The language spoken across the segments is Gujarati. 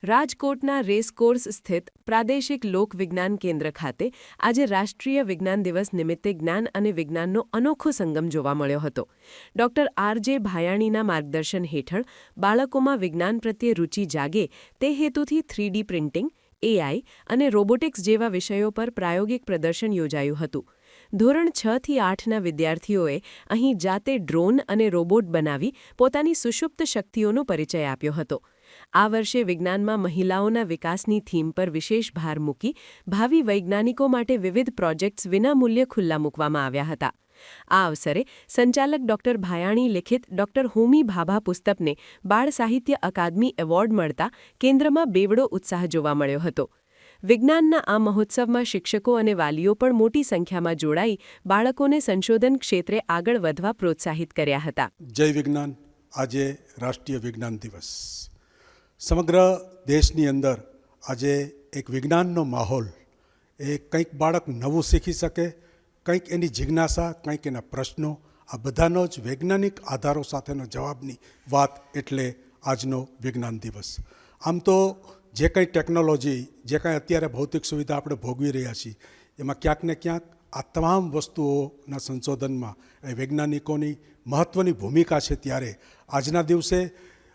રાજકોટના રેસકોર્સ સ્થિત પ્રાદેશિક લોક વિજ્ઞાન કેન્દ્ર ખાતે આજે રાષ્ટ્રીય વિજ્ઞાન દિવસ નિમિત્તે જ્ઞાન અને વિજ્ઞાનનો અનોખો સંગમ જોવા મળ્યો હતો. ડોક્ટર આર.જે. ભાયાણીના માર્ગદર્શન હેઠળ બાળકોમાં વિજ્ઞાન પ્રત્યે રુચિ જાગે તે હેતુથી 3D પ્રિન્ટિંગ, AI અને રોબોટિક્સ જેવા વિષયો પર પ્રાયોગિક પ્રદર્શન યોજાયું હતું. ધોરણ 6 થી 8ના વિદ્યાર્થીઓએ અહીં જાતે ડ્રોન અને રોબોટ બનાવી પોતાની સુષુપ્ત શક્તિઓનો પરિચય આપ્યો હતો. આ વર્ષે વિજ્ઞાનમાં મહિલાઓના વિકાસની થીમ પર વિશેષ ભાર મૂકી ભાવિ વૈજ્ઞાનિકો માટે વિવિધ પ્રોજેક્ટ્સ વિનામૂલ્યે ખુલ્લા મૂકવામાં આવ્યા હતા. આ અવસરે સંચાલક ડોક્ટર ભાયાણી લિખિત ડોક્ટર હોમી ભાભા પુસ્તકને બાળ સાહિત્ય અકાદમી એવોર્ડ મળતા કેન્દ્રમાં બેવડો ઉત્સાહ જોવા મળ્યો હતો. વિજ્ઞાનના આ મહોત્સવમાં શિક્ષકો અને વાલીઓ પણ મોટી સંખ્યામાં જોડાઈ બાળકોને સંશોધન ક્ષેત્રે આગળ વધવા પ્રોત્સાહિત કર્યા હતા. જય વિજ્ઞાન. આજે રાષ્ટ્રીય વિજ્ઞાન દિવસ. સમગ્ર દેશની અંદર આજે એક વિજ્ઞાનનો માહોલ, એ કંઈક બાળક નવું શીખી શકે, કંઈક એની જિજ્ઞાસા, કંઈક એના પ્રશ્નો, આ બધાનો જ વૈજ્ઞાનિક આધારો સાથેનો જવાબની વાત એટલે આજનો વિજ્ઞાન દિવસ. આમ તો જે કંઈ ટેકનોલોજી, જે કંઈ અત્યારે ભૌતિક સુવિધા આપણે ભોગવી રહ્યા છીએ, એમાં ક્યાંક ને ક્યાંક આ તમામ વસ્તુઓના સંશોધનમાં એ વૈજ્ઞાનિકોની મહત્ત્વની ભૂમિકા છે. ત્યારે આજના દિવસે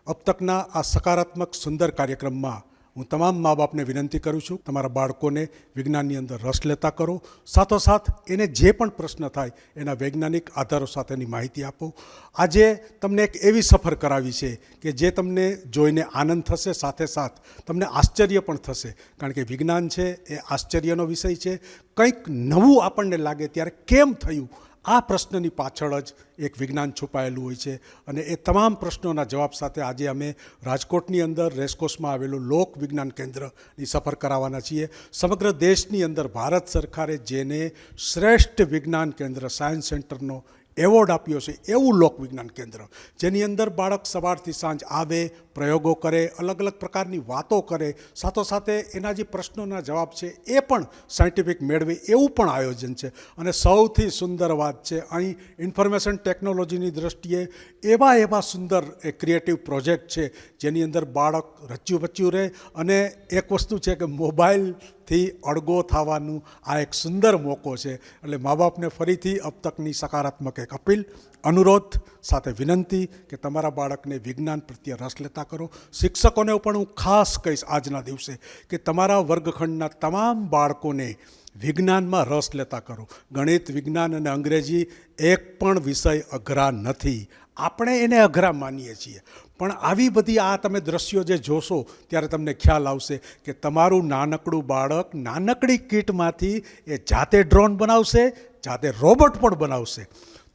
અબ તકના આ સકારાત્મક સુંદર કાર્યક્રમમાં હું તમામ મા બાપને વિનંતી કરું છું, તમારા બાળકોને વિજ્ઞાનની અંદર રસ લેતા કરો. સાથોસાથ એને જે પણ પ્રશ્ન થાય એના વૈજ્ઞાનિક આધારો સાથેની માહિતી આપો. આજે તમને એક એવી સફર કરાવી છે કે જે તમને જોઈને આનંદ થશે, સાથે સાથ તમને આશ્ચર્ય પણ થશે. કારણ કે વિજ્ઞાન છે એ આશ્ચર્યનો વિષય છે. કંઈક નવું આપણને લાગે ત્યારે કેમ થયું, આ પ્રશ્નની પાછળ જ એક વિજ્ઞાન છુપાયેલું હોય છે. અને એ તમામ પ્રશ્નોના જવાબ સાથે આજે અમે રાજકોટની અંદર રેસકોર્સમાં આવેલું લોક વિજ્ઞાન કેન્દ્રની સફર કરાવવાના છીએ. સમગ્ર દેશની અંદર ભારત સરકારે જેને શ્રેષ્ઠ વિજ્ઞાન કેન્દ્ર, સાયન્સ સેન્ટરનો એવોર્ડ આપ્યો છે, એવું લોક વિજ્ઞાન કેન્દ્ર, જેની અંદર બાળક સવારથી સાંજ આવે, પ્રયોગો કરે, અલગ અલગ પ્રકારની વાતો કરે, સાથોસાથે એના જે પ્રશ્નોના જવાબ છે એ પણ સાયન્ટિફિક મેળવે, એવું પણ આયોજન છે. અને સૌથી સુંદર વાત છે, અહીં ઇન્ફોર્મેશન ટેકનોલોજીની દૃષ્ટિએ એવા સુંદર એ ક્રિએટિવ પ્રોજેક્ટ છે જેની અંદર બાળક રચ્યું બચ્યું રહે. અને એક વસ્તુ છે કે મોબાઈલથી અળગો થવાનું આ એક સુંદર મોકો છે. એટલે મા બાપને ફરીથી અબ તકની સકારાત્મક એક અપીલ, અનુરોધ સાથે વિનંતી કે તમારા બાળકને વિજ્ઞાન પ્રત્યે રસ લેતા કરો. શિક્ષકોને પણ હું ખાસ કહીશ આજના દિવસે કે તમારા વર્ગખંડના તમામ બાળકોને વિજ્ઞાનમાં રસ લેતા કરો. ગણિત, વિજ્ઞાન અને અંગ્રેજી એક પણ વિષય અઘરા નથી. આપણે એને અઘરા માનીએ છીએ, પણ આવી બધી આ તમે દ્રશ્યો જે જોશો ત્યારે તમને ખ્યાલ આવશે કે તમારું નાનકડું બાળક નાનકડી કીટમાંથી એ જાતે ડ્રોન બનાવશે, જાતે રોબોટ પણ બનાવશે.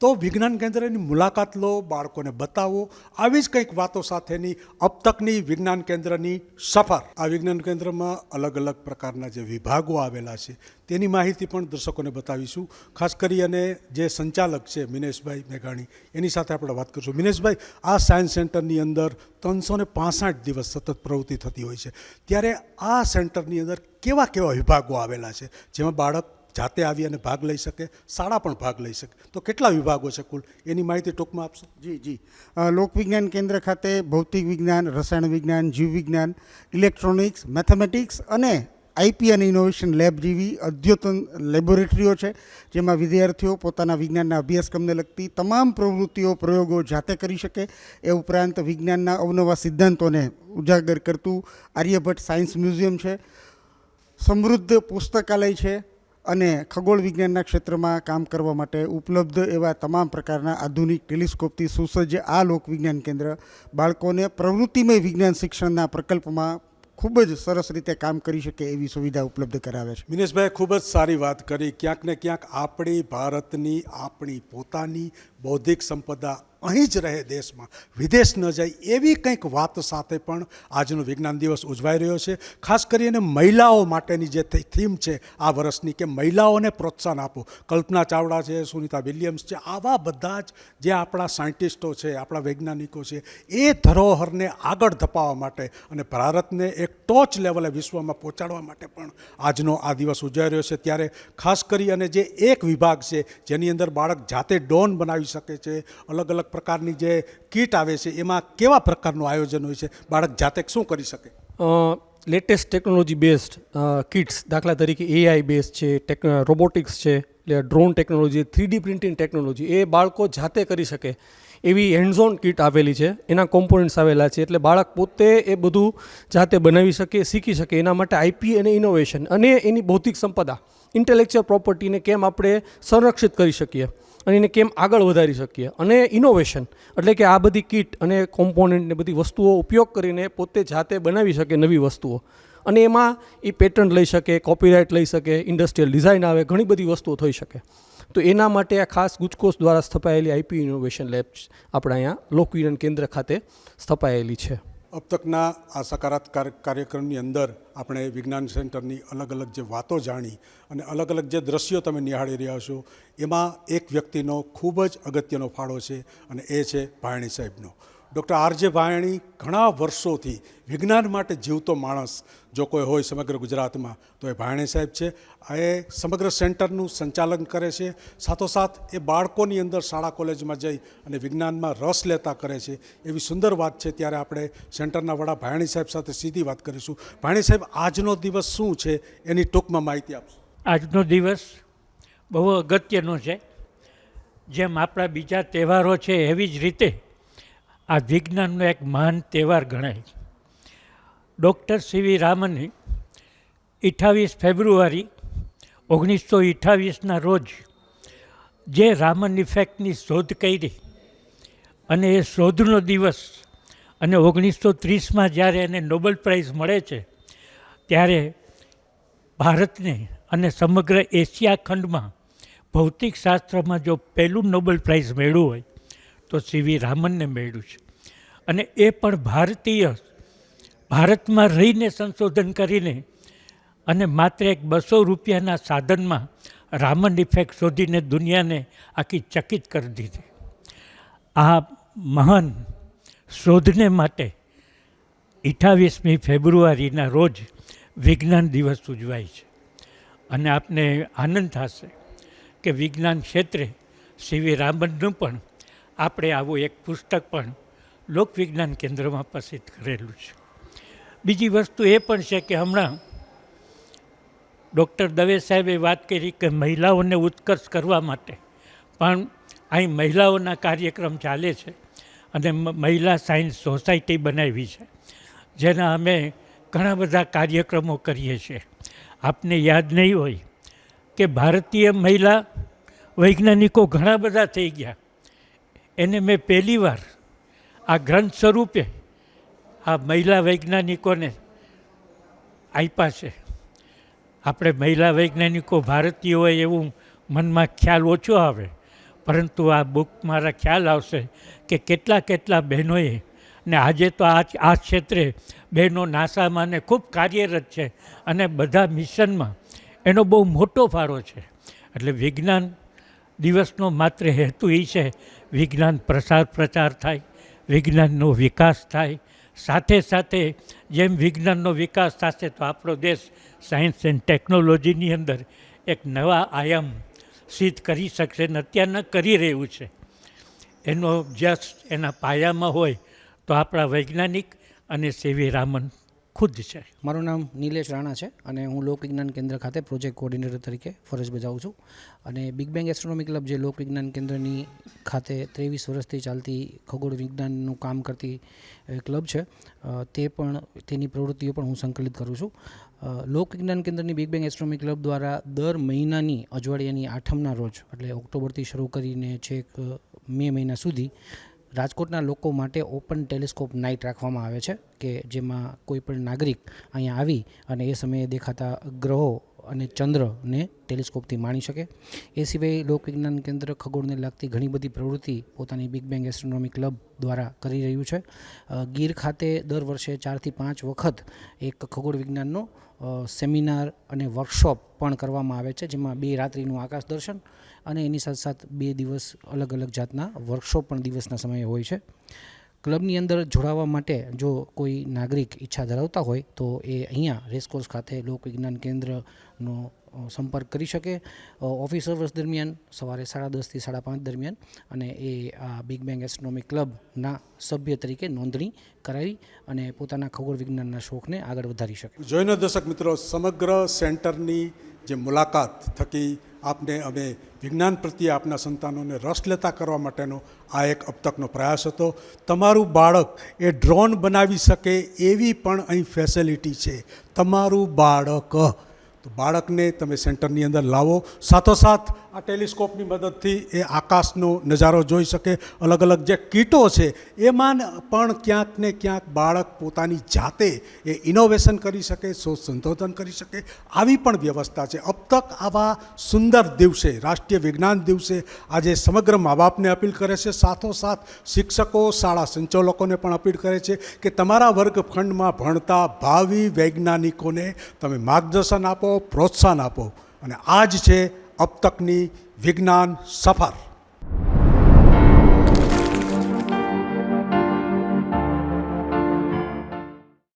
તો વિજ્ઞાન કેન્દ્રની મુલાકાત લો, બાળકોને બતાવો. આવી જ કંઈક વાતો સાથેની અબ તકની વિજ્ઞાન કેન્દ્રની સફર. આ વિજ્ઞાન કેન્દ્રમાં અલગ અલગ પ્રકારના જે વિભાગો આવેલા છે તેની માહિતી પણ દર્શકોને બતાવીશું. ખાસ કરી અને જે સંચાલક છે મિનેશભાઈ મેઘાણી, એની સાથે આપણે વાત કરીશું. મિનેશભાઈ, આ સાયન્સ સેન્ટરની અંદર 365 દિવસ સતત પ્રવૃત્તિ થતી હોય છે, ત્યારે આ સેન્ટરની અંદર કેવા કેવા વિભાગો આવેલા છે જેમાં બાળક જાતે આવી અને ભાગ લઈ શકે, શાળા પણ ભાગ લઈ શકે? તો કેટલા વિભાગો છે કુલ, એની માહિતી ટૂંકમાં આપશો? જી. લોક વિજ્ઞાન કેન્દ્ર ખાતે ભૌતિક વિજ્ઞાન, રસાયણ વિજ્ઞાન, જીવ વિજ્ઞાન, ઇલેક્ટ્રોનિક્સ, મેથેમેટિક્સ અને આઈપી અને ઇનોવેશન લેબ જેવી અદ્યતન લેબોરેટરીઓ છે, જેમાં વિદ્યાર્થીઓ પોતાના વિજ્ઞાનના અભ્યાસક્રમને લગતી તમામ પ્રવૃત્તિઓ, પ્રયોગો જાતે કરી શકે. એ ઉપરાંત વિજ્ઞાનના અવનવા સિદ્ધાંતોને ઉજાગર કરતું આર્યભટ્ટ સાયન્સ મ્યુઝિયમ છે, સમૃદ્ધ પુસ્તકાલય છે અને ખગોળ વિજ્ઞાનના ક્ષેત્રમાં કામ કરવા માટે ઉપલબ્ધ એવા તમામ પ્રકારના આધુનિક ટેલિસ્કોપથી સુસજ્જ આ લોક વિજ્ઞાન કેન્દ્ર બાળકોને પ્રવૃત્તિમય વિજ્ઞાન શિક્ષણના પ્રકલ્પમાં ખૂબ જ સરસ રીતે કામ કરી શકે એવી સુવિધા ઉપલબ્ધ કરાવે છે. મિનેશભાઈ, ખૂબ જ સારી વાત કરી. ક્યાંક ને ક્યાંક આપણી ભારતની, આપણી પોતાની બૌદ્ધિક સંપદા અહીં જ રહે, દેશમાં, વિદેશ ન જાય, એવી કંઈક વાત સાથે પણ આજનો વિજ્ઞાન દિવસ ઉજવાઈ રહ્યો છે. ખાસ કરીને મહિલાઓ માટેની જે થીમ છે આ વર્ષની, કે મહિલાઓને પ્રોત્સાહન આપો. કલ્પના ચાવડા છે, સુનિતા વિલિયમ્સ છે, આવા બધા જ જે આપણા સાયન્ટિસ્ટો છે, આપણા વૈજ્ઞાનિકો છે, એ ધરોહરને આગળ ધપાવવા માટે અને ભારતને એક ટોચ લેવલે વિશ્વમાં પહોંચાડવા માટે પણ આજનો આ દિવસ ઉજવાઈ રહ્યો છે. ત્યારે ખાસ કરી અને જે એક વિભાગ છે જેની અંદર બાળક જાતે ડ્રોન બનાવી શકે છે, અલગ અલગ પ્રકારની જે કીટ આવે છે, એમાં કેવા પ્રકારનું આયોજન હોય છે, બાળક જાતે શું કરી શકે? લેટેસ્ટ ટેકનોલોજી બેઝડ કિટ્સ, દાખલા તરીકે એઆઈ બેઝ છે, રોબોટિક્સ છે, એટલે drone technology, 3D printing technology, એ બાળકો જાતે કરી શકે એવી હેન્ડ્સ ઓન કિટ આવેલી છે. એના કોમ્પોનન્ટ્સ આવેલા છે, એટલે બાળક પોતે એ બધું જાતે બનાવી શકે, શીખી શકે. એના માટે આઈપી અને ઇનોવેશન અને એની ભૌતિક સંપદા, ઇન્ટેલેક્ચ્યુઅલ પ્રોપર્ટીને કેમ આપણે સંરક્ષિત કરી શકીએ અને એને કેમ આગળ વધારી શકીએ, અને ઇનોવેશન એટલે કે આ બધી કિટ અને કોમ્પોનન્ટને બધી વસ્તુઓ ઉપયોગ કરીને પોતે જાતે બનાવી શકે નવી વસ્તુઓ, અને એમાં એ પેટન્ટ લઈ શકે, કોપીરાઇટ લઈ શકે, ઇન્ડસ્ટ્રીયલ ડિઝાઇન આવે, ઘણી બધી વસ્તુઓ થઈ શકે. તો એના માટે આ ખાસ ગુજકોસ દ્વારા સ્થપાયેલી આઈપી ઇનોવેશન લેબ્સ આપણા અહીંયા લોકવિજ્ઞાન કેન્દ્ર ખાતે સ્થપાયેલી છે. अब तकना आ सकारात्मक कार्यक्रमની અંદર આપણે વિજ્ઞાન સેન્ટરની અલગ અલગ જે વાતો જાણી અને અલગ અલગ જે દ્રશ્યો તમે નિહાળી રહ્યા છો, એમાં એક વ્યક્તિનો ખૂબ જ અગત્યનો ફાળો છે અને એ છે ભાયણી સાહેબનો. ડૉક્ટર આરજે ભાયણી ઘણા વર્ષોથી વિજ્ઞાન માટે જીવતો માણસ જો કોઈ હોય સમગ્ર ગુજરાતમાં તો એ ભાયણી સાહેબ છે. એ સમગ્ર સેન્ટરનું સંચાલન કરે છે, સાથોસાથ એ બાળકોની અંદર શાળા કોલેજમાં જઈ અને વિજ્ઞાનમાં રસ લેતા કરે છે. એવી સુંદર વાત છે. ત્યારે આપણે સેન્ટરના વડા ભાયણી સાહેબ સાથે સીધી વાત કરીશું. ભાયણી સાહેબ, આજનો દિવસ શું છે એની ટૂંકમાં માહિતી આપશો? આજનો દિવસ બહુ અગત્યનો છે. જેમ આપણા બીજા તહેવારો છે એવી જ રીતે આ વિજ્ઞાનનો એક મહાન તહેવાર ગણાય. ડૉક્ટર સીવી રામને 28 ફેબ્રુઆરી 1928ના રોજ જે રામન ઇફેક્ટની શોધ કરી, અને એ શોધનો દિવસ, અને 1930માં જ્યારે એને નોબેલ પ્રાઇઝ મળે છે, ત્યારે ભારતને અને સમગ્ર એશિયા ખંડમાં ભૌતિક શાસ્ત્રમાં જો પહેલું નોબેલ પ્રાઇઝ મેળવ્યું હોય તો સીવી રામનને મેળવ્યું છે. અને એ પણ ભારતમાં રહીને સંશોધન કરીને, અને માત્ર એક 200 રૂપિયાના સાધનમાં રામન ઇફેક્ટ શોધીને દુનિયાને આખી ચકિત કરી દીધી. આ મહાન શોધને માટે 28મી ફેબ્રુઆરીના રોજ વિજ્ઞાન દિવસ ઉજવાય છે. અને આપને આનંદ થશે કે વિજ્ઞાન ક્ષેત્રે સીવી રામનનું પણ આપણે આવું એક પુસ્તક પણ લોકવિજ્ઞાન કેન્દ્રમાં પ્રસિદ્ધ કરેલું છે. બીજી વસ્તુ એ પણ છે કે હમણાં ડૉક્ટર દવે સાહેબે વાત કરી કે મહિલાઓને ઉત્કર્ષ કરવા માટે પણ અહીં મહિલાઓના કાર્યક્રમ ચાલે છે, અને મહિલા સાયન્સ સોસાયટી બનાવી છે, જેના અમે ઘણા બધા કાર્યક્રમો કરીએ છીએ. આપને યાદ નહીં હોય કે ભારતીય મહિલા વૈજ્ઞાનિકો ઘણા બધા થઈ ગયા. એને મેં પહેલીવાર આ ગ્રંથ સ્વરૂપે આ મહિલા વૈજ્ઞાનિકોને આપ્યા છે. આપણે મહિલા વૈજ્ઞાનિકો ભારતીય હોય એવું મનમાં ખ્યાલ ઓછો આવે, પરંતુ આ બુક મારા ખ્યાલ આવશે કે કેટલા બહેનોએ, ને આજે તો આ ક્ષેત્રે બહેનો નાસામાં ને ખૂબ કાર્યરત છે, અને બધા મિશનમાં એનો બહુ મોટો ફાળો છે. એટલે વિજ્ઞાન દિવસનો માત્ર હેતુ એ છે વિજ્ઞાન પ્રચાર થાય, વિજ્ઞાનનો વિકાસ થાય. સાથે સાથે જેમ વિજ્ઞાનનો વિકાસ થશે તો આપણો દેશ સાયન્સ એન્ડ ટેકનોલોજીની અંદર એક નવા આયામ સિદ્ધ કરી શકશે, ને અત્યારના કરી રહ્યું છે. એનો જસ્ટ એના પાયામાં હોય તો આપણા વૈજ્ઞાનિક અને સીવી રામન ખુદ છે. મારું નામ નિલેશ રાણા છે અને હું લોકવિજ્ઞાન કેન્દ્ર ખાતે પ્રોજેક્ટ કોઓર્ડિનેટર તરીકે ફરજ બજાવું છું. અને બિગ બેંગ એસ્ટ્રોનોમી ક્લબ જે લોકવિજ્ઞાન કેન્દ્રની ખાતે 23 વર્ષથી ચાલતી ખગોળ વિજ્ઞાનનું કામ કરતી ક્લબ છે, તેની પ્રવૃત્તિઓ પણ હું સંકલિત કરું છું. લોકવિજ્ઞાન કેન્દ્રની બિગ બેંગ એસ્ટ્રોનોમી ક્લબ દ્વારા દર મહિનાની અજવાળિયાની 8મના રોજ, એટલે ઓક્ટોબરથી શરૂ કરીને છેક મે મહિના સુધી રાજકોટના લોકો માટે ઓપન ટેલિસ્કોપ નાઇટ રાખવામાં આવે છે, કે જેમાં કોઈ પણ નાગરિક અહીંયા આવી અને એ સમયે દેખાતા ગ્રહો અને ચંદ્રને ટેલિસ્કોપથી માણી શકે. એ સિવાય લોકવિજ્ઞાન કેન્દ્ર ખગોળને લાગતી ઘણી બધી પ્રવૃત્તિ પોતાની બિગ બેંગ એસ્ટ્રોનોમી ક્લબ દ્વારા કરી રહ્યું છે. ગીર ખાતે દર વર્ષે 4 થી 5 વખત એક ખગોળ વિજ્ઞાનનો સેમિનાર અને વર્કશોપ પણ કરવામાં આવે છે, જેમાં 2 રાત્રિનું આકાશ દર્શન અને એની સાથે 2 દિવસ અલગ અલગ જાતના વર્કશોપ પણ દિવસના સમયે હોય છે. ક્લબની અંદર જોડાવા માટે જો કોઈ નાગરિક ઈચ્છા ધરાવતા હોય તો એ અહીંયા રેસકોર્સ ખાતે લોકવિજ્ઞાન કેન્દ્રનો સંપર્ક કરી શકે ઓફિસ અવર્સ દરમિયાન સવારે 10:30 થી 5:30 દરમિયાન, અને એ આ બિગ બેંગ એસ્ટ્રોનોમી ક્લબના સભ્ય તરીકે નોંધણી કરાવી અને પોતાના ખગોળ વિજ્ઞાનના શોખને આગળ વધારી શકે. જોઈને દર્શક મિત્રો, સમગ્ર સેન્ટરની જે મુલાકાત થકી આપને અમે વિજ્ઞાન પ્રત્યે આપના સંતાનોને રસ લેતા કરવા માટેનો આ એક अब तकનો પ્રયાસ હતો. તમારું બાળક એ ડ્રોન બનાવી શકે એવી પણ અહીં ફેસિલિટી છે. તમારું બાળક, તો બાળકને તમે સેન્ટરની અંદર લાવો. સાથોસાથ આ ટેલિસ્કોપની મદદથી એ આકાશનો નજારો જોઈ શકે. અલગ અલગ જે કીટો છે એમાં પણ ક્યાંક ને ક્યાંક બાળક પોતાની જાતે એ ઇનોવેશન કરી શકે, શોધ સંશોધન કરી શકે, આવી પણ વ્યવસ્થા છે. अब तक આવા સુંદર દિવસે, રાષ્ટ્રીય વિજ્ઞાન દિવસે આજે સમગ્ર મા બાપને અપીલ કરે છે, સાથોસાથ શિક્ષકો, શાળા સંચાલકોને પણ અપીલ કરે છે કે તમારા વર્ગખંડમાં ભણતા ભાવિ વૈજ્ઞાનિકોને તમે માર્ગદર્શન આપો, પ્રોત્સાહન આપો. અને આ જ છે अब तकની વિજ્ઞાન સફર.